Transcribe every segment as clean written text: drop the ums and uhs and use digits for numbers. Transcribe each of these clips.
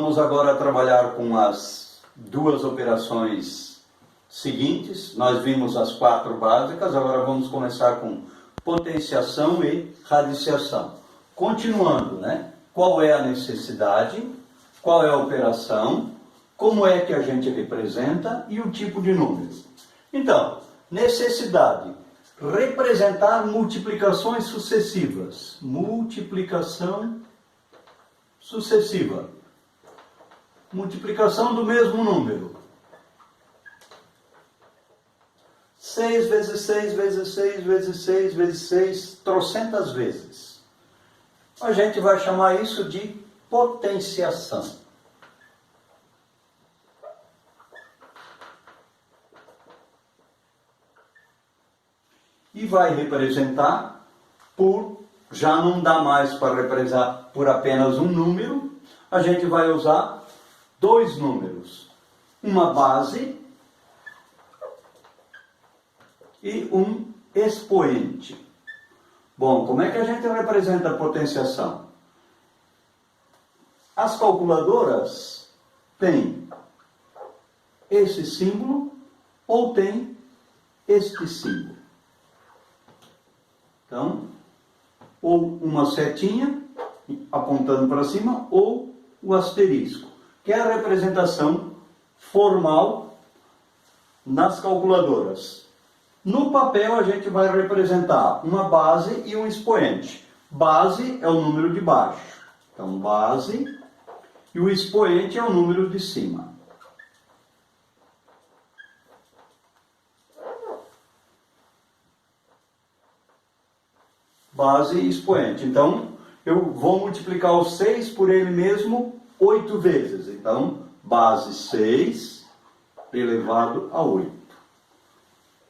Vamos agora trabalhar com as duas operações seguintes. Nós vimos as 4 básicas, agora vamos começar com potenciação e radiciação. Continuando, né? Qual é a necessidade, qual é a operação, como é que a gente representa e o tipo de número. Então, necessidade, representar multiplicações sucessivas. Multiplicação sucessiva. Multiplicação do mesmo número. 6 vezes 6 vezes 6 vezes 6 vezes 6, trocentas vezes. A gente vai chamar isso de potenciação. E vai representar por, já não dá mais para representar por apenas um número, a gente vai usar 2 números, uma base e um expoente. Bom, como é que a gente representa a potenciação? As calculadoras têm esse símbolo ou têm este símbolo. Então, ou uma setinha apontando para cima ou o asterisco, que é a representação formal nas calculadoras. No papel a gente vai representar uma base e um expoente. Base é o número de baixo. Então, base e o expoente é o número de cima. Base e expoente. Então, eu vou multiplicar o 6 por ele mesmo 8 vezes. Então, base 6 elevado a 8.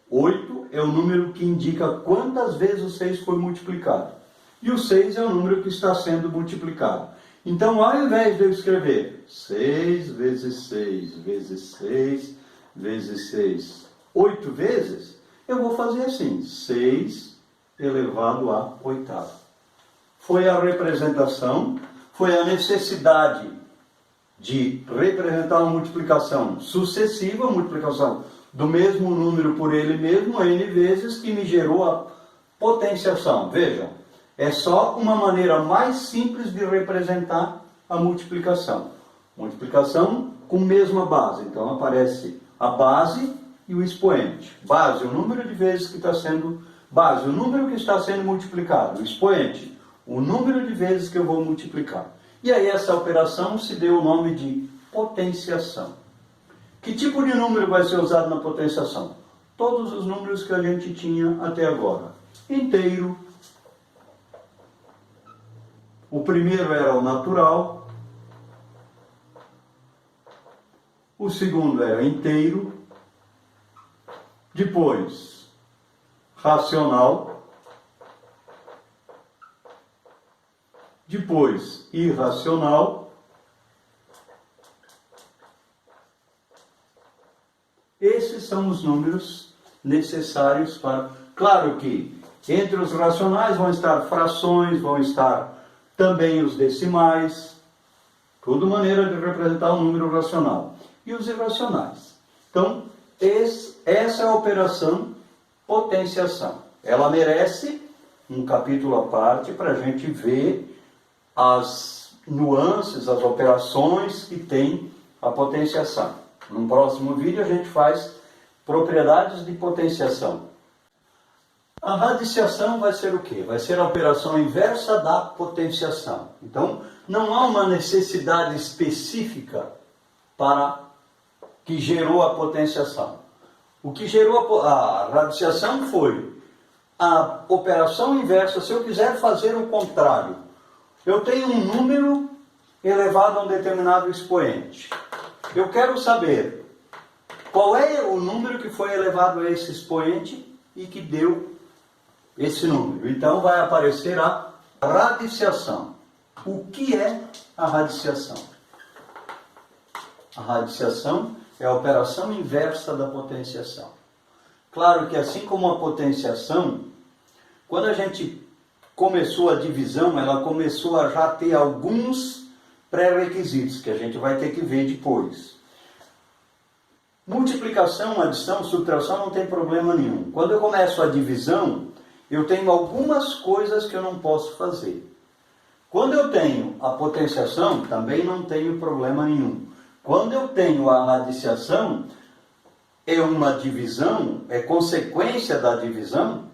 8 é o número que indica quantas vezes o 6 foi multiplicado. E o 6 é o número que está sendo multiplicado. Então, ao invés de eu escrever 6 vezes 6 vezes 6 vezes 6, 8 vezes, eu vou fazer assim, 6 elevado a 8º. Foi a representação, foi a necessidade de representar uma multiplicação sucessiva, multiplicação do mesmo número por ele mesmo, n vezes, que me gerou a potenciação. Vejam, é só uma maneira mais simples de representar a multiplicação. Multiplicação com mesma base. Então aparece a base e o expoente. Base, o número de vezes que está sendo... Base, o número que está sendo multiplicado. O expoente, o número de vezes que eu vou multiplicar. E aí essa operação se deu o nome de potenciação. Que tipo de número vai ser usado na potenciação? Todos os números que a gente tinha até agora. Inteiro. O primeiro era o natural. O segundo era inteiro. Depois, racional. Depois, irracional. Esses são os números necessários para... Claro que entre os racionais vão estar frações, vão estar também os decimais, tudo maneira de representar um número racional. E os irracionais. Então, essa é a operação potenciação. Ela merece um capítulo à parte para a gente ver as nuances, as operações que tem a potenciação. No próximo vídeo a gente faz propriedades de potenciação. A radiciação vai ser o quê? Vai ser a operação inversa da potenciação. Então, não há uma necessidade específica para que gerou a potenciação. O que gerou a radiciação foi a operação inversa. Se eu quiser fazer o contrário, eu tenho um número elevado a um determinado expoente. Eu quero saber qual é o número que foi elevado a esse expoente e que deu esse número. Então vai aparecer a radiciação. O que é a radiciação? A radiciação é a operação inversa da potenciação. Claro que assim como a potenciação, quando a gente começou a divisão, ela começou a já ter alguns pré-requisitos que a gente vai ter que ver depois. Multiplicação, adição, subtração não tem problema nenhum. Quando eu começo a divisão, eu tenho algumas coisas que eu não posso fazer. Quando eu tenho a potenciação, também não tenho problema nenhum. Quando eu tenho a radiciação, é uma divisão, é consequência da divisão,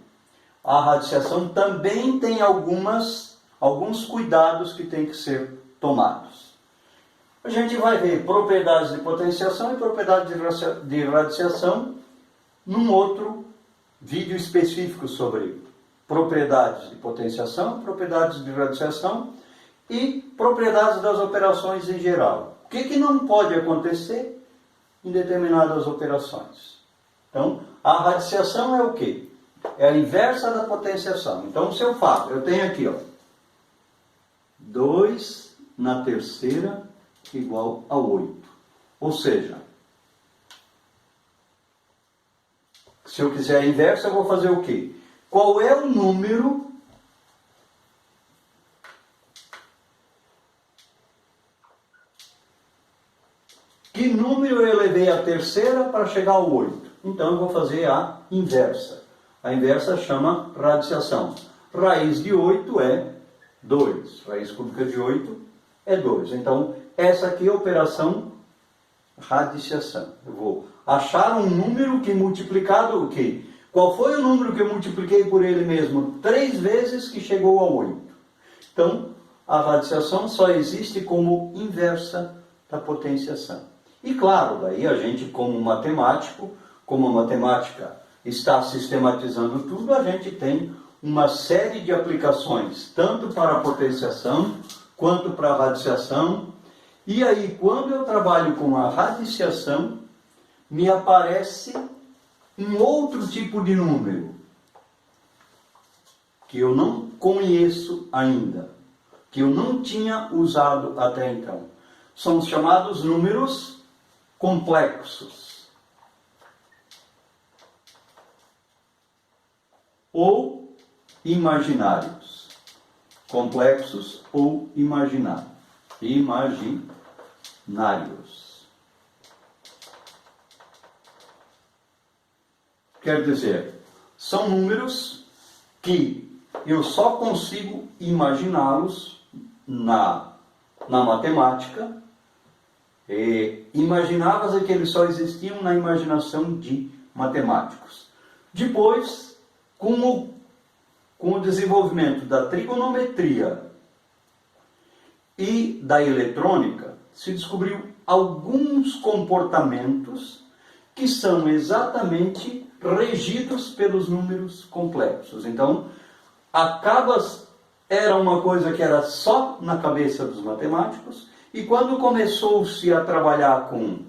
a radiciação também tem alguns cuidados que têm que ser tomados. A gente vai ver propriedades de potenciação e propriedades de radiciação num outro vídeo específico sobre propriedades de potenciação, propriedades de radiciação e propriedades das operações em geral. O que não pode acontecer em determinadas operações? Então, a radiciação é o quê? É a inversa da potenciação. Então, se eu faço, eu tenho aqui, 2 na terceira igual a 8. Ou seja, se eu quiser a inversa, eu vou fazer o quê? Qual é o número que número eu elevei a terceira para chegar ao 8? Então eu vou fazer a inversa. A inversa chama radiciação. Raiz de 8 é 2. Raiz cúbica de 8 é 2. Então, essa aqui é a operação radiciação. Eu vou achar um número que multiplicado o quê? Qual foi o número que eu multipliquei por ele mesmo 3 vezes que chegou a 8? Então, a radiciação só existe como inversa da potenciação. E claro, daí a gente, como matemático, como a matemática está sistematizando tudo, a gente tem uma série de aplicações, tanto para a potenciação, quanto para a radiciação. E aí, quando eu trabalho com a radiciação, me aparece um outro tipo de número, que eu não conheço ainda, que eu não tinha usado até então. São os chamados números complexos, ou imaginários. Complexos ou imaginários. Quer dizer, são números que eu só consigo imaginá-los na matemática. Imaginava-se que eles só existiam na imaginação de matemáticos. Depois, com o desenvolvimento da trigonometria e da eletrônica, se descobriu alguns comportamentos que são exatamente regidos pelos números complexos. Então, era uma coisa que era só na cabeça dos matemáticos, e quando começou-se a trabalhar com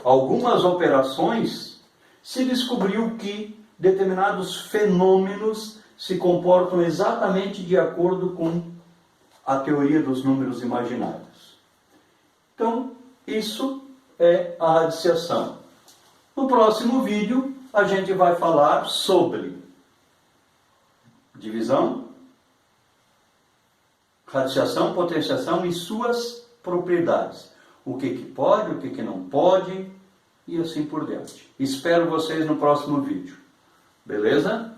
algumas operações, se descobriu que determinados fenômenos se comportam exatamente de acordo com a teoria dos números imaginários. Então, isso é a radiciação. No próximo vídeo, a gente vai falar sobre divisão, radiciação, potenciação e suas propriedades. O que pode, o que não pode, e assim por diante. Espero vocês no próximo vídeo. Beleza?